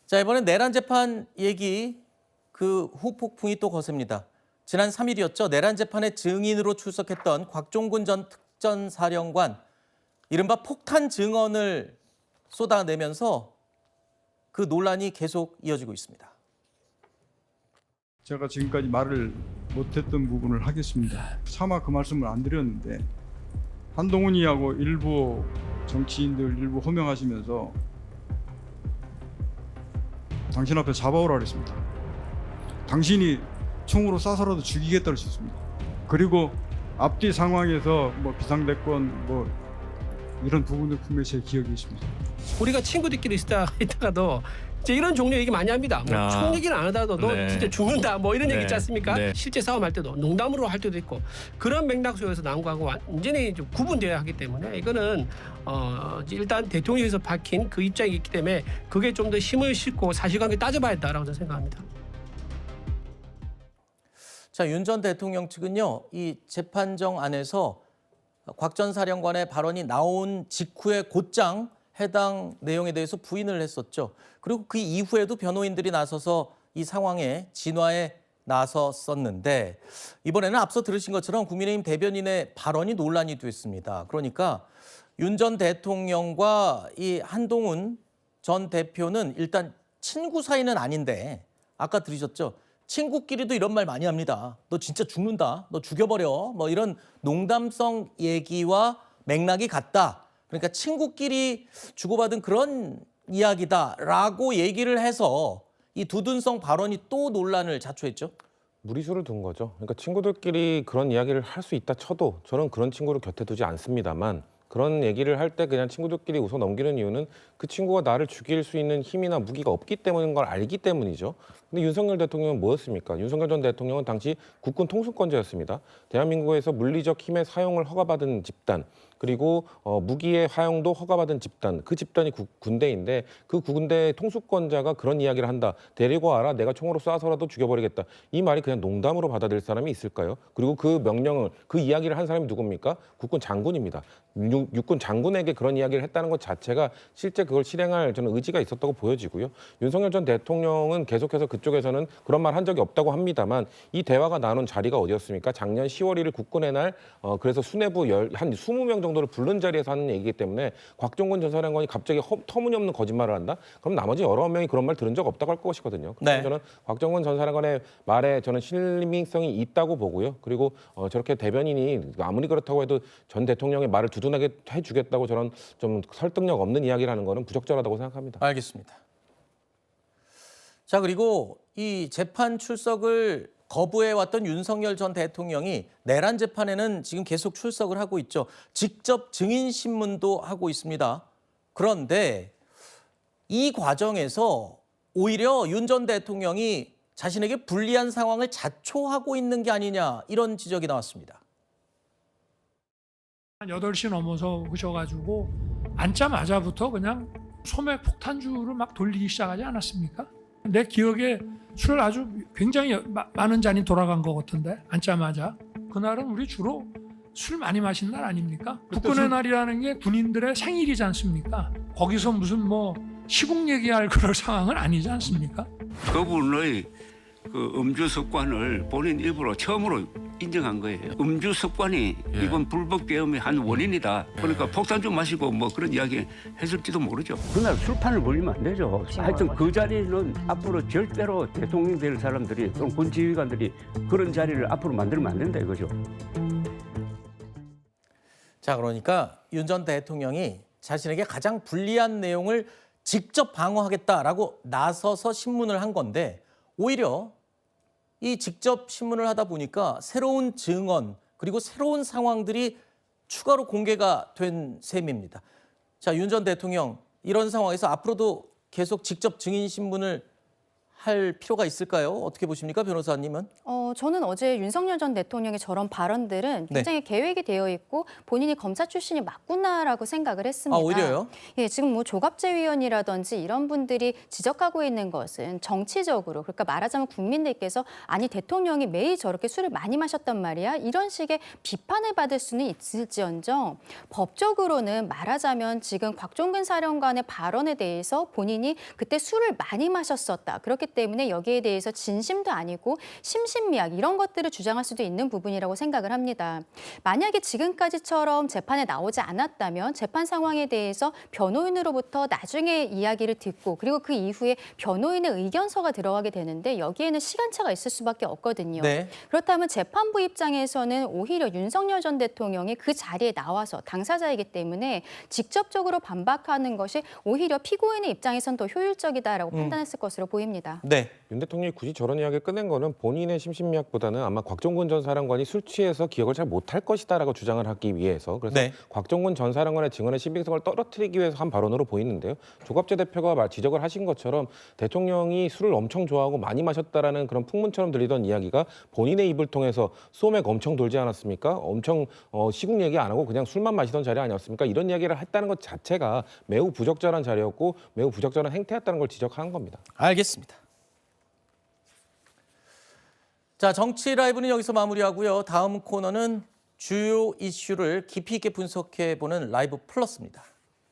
자, 이번엔 내란 재판 얘기 그 후폭풍이 또 거셉니다. 지난 3일이었죠. 내란 재판의 증인으로 출석했던 곽종근 전 특전사령관, 이른바 폭탄 증언을 쏟아내면서 그 논란이 계속 이어지고 있습니다. 제가 지금까지 말을 못했던 부분을 하겠습니다. 차마 그 말씀을 안 드렸는데 한동훈이하고 일부 정치인들 일부 호명하시면서 당신 앞에 잡아오라 그랬습니다. 당신이 총으로 쏴서라도 죽이겠다고 했습니다. 그리고 앞뒤 상황에서 뭐 비상대권 뭐 이런 부분들 분명히 제 기억이 있습니다. 우리가 친구들끼리 있다가도 이제 이런 종류 얘기 많이 합니다. 뭐 총 얘기는 안 하더라도 너 진짜 죽는다 뭐 이런 얘기 있지 않습니까? 실제 싸움할 때도 농담으로 할 때도 있고 그런 맥락 속에서 나온 거하고 완전히 좀 구분되어야 하기 때문에 이거는 일단 대통령에서 밝힌 그 입장이 있기 때문에 그게 좀 더 힘을 싣고 사실관계 따져봐야 한다라고 저는 생각합니다. 자, 윤 전 대통령 측은요, 이 재판정 안에서 곽 전 사령관의 발언이 나온 직후에 곧장 해당 내용에 대해서 부인을 했었죠. 그리고 그 이후에도 변호인들이 나서서 이 상황의 진화에 나섰었는데 이번에는 앞서 들으신 것처럼 국민의힘 대변인의 발언이 논란이 됐습니다. 그러니까 윤 전 대통령과 이 한동훈 전 대표는 일단 친구 사이는 아닌데 아까 들으셨죠? 친구끼리도 이런 말 많이 합니다. 너 진짜 죽는다. 너 죽여버려. 뭐 이런 농담성 얘기와 맥락이 같다. 그러니까 친구끼리 주고받은 그런 이야기다라고 얘기를 해서 이 두둔성 발언이 또 논란을 자초했죠. 무리수를 둔 거죠. 그러니까 친구들끼리 그런 이야기를 할 수 있다 쳐도 저는 그런 친구를 곁에 두지 않습니다만 그런 얘기를 할 때 그냥 친구들끼리 웃어 넘기는 이유는 그 친구가 나를 죽일 수 있는 힘이나 무기가 없기 때문인 걸 알기 때문이죠. 근데 윤석열 대통령은 뭐였습니까? 윤석열 전 대통령은 당시 국군 통수권자였습니다. 대한민국에서 물리적 힘의 사용을 허가받은 집단, 그리고 무기의 사용도 허가받은 집단, 그 집단이 군대인데 그 군대의 통수권자가 그런 이야기를 한다. 데리고 와라. 내가 총으로 쏴서라도 죽여버리겠다. 이 말이 그냥 농담으로 받아들일 사람이 있을까요? 그리고 그 명령을, 그 이야기를 한 사람이 누굽니까? 국군 장군입니다. 육군 장군에게 그런 이야기를 했다는 것 자체가 실제 그걸 실행할 저는 의지가 있었다고 보여지고요. 윤석열 전 대통령은 계속해서 그쪽에서는 그런 말 한 적이 없다고 합니다만 이 대화가 나눈 자리가 어디였습니까? 작년 10월 1일 국군의 날 그래서 수뇌부 한 20명 정도를 부른 자리에서 하는 얘기이기 때문에 곽종근 전 사령관이 갑자기 터무니없는 거짓말을 한다? 그럼 나머지 여러 명이 그런 말 들은 적 없다고 할 것이거든요. 그래서 저는 곽종근 전 사령관의 말에 저는 신빙성이 있다고 보고요. 그리고 저렇게 대변인이 아무리 그렇다고 해도 전 대통령의 말을 두둔하게 해주겠다고 저는 좀 설득력 없는 이야기를 하는 거는 부적절하다고 생각합니다. 알겠습니다. 자, 그리고 이 재판 출석을 거부해왔던 윤석열 전 대통령이 내란 재판에는 지금 계속 출석을 하고 있죠. 직접 증인 신문도 하고 있습니다. 그런데 이 과정에서 오히려 윤 전 대통령이 자신에게 불리한 상황을 자초하고 있는 게 아니냐 이런 지적이 나왔습니다. 한 8시 넘어서 오셔가지고 앉자마자부터 그냥 소매 폭탄주를 막 돌리기 시작하지 않았습니까? 내 기억에 술 아주 굉장히 많은 잔이 돌아간 것 같은데 앉자마자 그날은 우리 주로 술 많이 마신 날 아닙니까? 국군의 날이라는 게 군인들의 생일이지 않습니까? 거기서 무슨 뭐 시국 얘기할 그럴 상황은 아니지 않습니까? 그분의 그 음주 습관을 본인 일부러 처음으로 인정한 거예요. 음주 습관이 이번 불법 계엄의 한 원인이다. 그러니까 폭탄 좀 마시고 뭐 그런 이야기 했을지도 모르죠. 그날 술판을 벌리면 안 되죠. 하여튼 그 자리는 앞으로 절대로 대통령 될 사람들이 또는 군 지휘관들이 그런 자리를 앞으로 만들면 안 된다 이거죠. 자, 그러니까 윤 전 대통령이 자신에게 가장 불리한 내용을 직접 방어하겠다라고 나서서 신문을 한 건데 오히려 이 직접 신문을 하다 보니까 새로운 증언 그리고 새로운 상황들이 추가로 공개가 된 셈입니다. 자, 윤 전 대통령 이런 상황에서 앞으로도 계속 직접 증인 신문을 할 필요가 있을까요? 어떻게 보십니까, 변호사님은? 저는 어제 윤석열 전 대통령의 저런 발언들은 굉장히 계획이 되어 있고 본인이 검사 출신이 맞구나라고 생각을 했습니다. 아, 오히려요? 예, 지금 뭐 조갑재 위원이라든지 이런 분들이 지적하고 있는 것은 정치적으로, 그러니까 말하자면 국민들께서 아니 대통령이 매일 저렇게 술을 많이 마셨단 말이야, 이런 식의 비판을 받을 수는 있을지언정 법적으로는 말하자면 지금 곽종근 사령관의 발언에 대해서 본인이 그때 술을 많이 마셨었다, 그렇기 때문에 여기에 대해서 진심도 아니고 심신미약 이런 것들을 주장할 수도 있는 부분이라고 생각을 합니다. 만약에 지금까지처럼 재판에 나오지 않았다면 재판 상황에 대해서 변호인으로부터 나중에 이야기를 듣고 그리고 그 이후에 변호인의 의견서가 들어가게 되는데 여기에는 시간차가 있을 수밖에 없거든요. 네. 그렇다면 재판부 입장에서는 오히려 윤석열 전 대통령이 그 자리에 나와서 당사자이기 때문에 직접적으로 반박하는 것이 오히려 피고인의 입장에선 더 효율적이다라고 판단했을 것으로 보입니다. 네. 윤 대통령이 굳이 저런 이야기를 꺼낸 거는 본인의 심신미약보다는 아마 곽종근 전 사령관이 술 취해서 기억을 잘 못할 것이다라고 주장을 하기 위해서, 그래서 네. 곽종근 전 사령관의 증언의 신빙성을 떨어뜨리기 위해서 한 발언으로 보이는데요. 조갑재 대표가 지적을 하신 것처럼 대통령이 술을 엄청 좋아하고 많이 마셨다라는 그런 풍문처럼 들리던 이야기가 본인의 입을 통해서 소맥 엄청 돌지 않았습니까? 엄청 시국 얘기 안 하고 그냥 술만 마시던 자리 아니었습니까? 이런 이야기를 했다는 것 자체가 매우 부적절한 자리였고 매우 부적절한 행태였다는 걸 지적하는 겁니다. 알겠습니다. 자, 정치 라이브는 여기서 마무리하고요. 다음 코너는 주요 이슈를 깊이 있게 분석해보는 라이브 플러스입니다.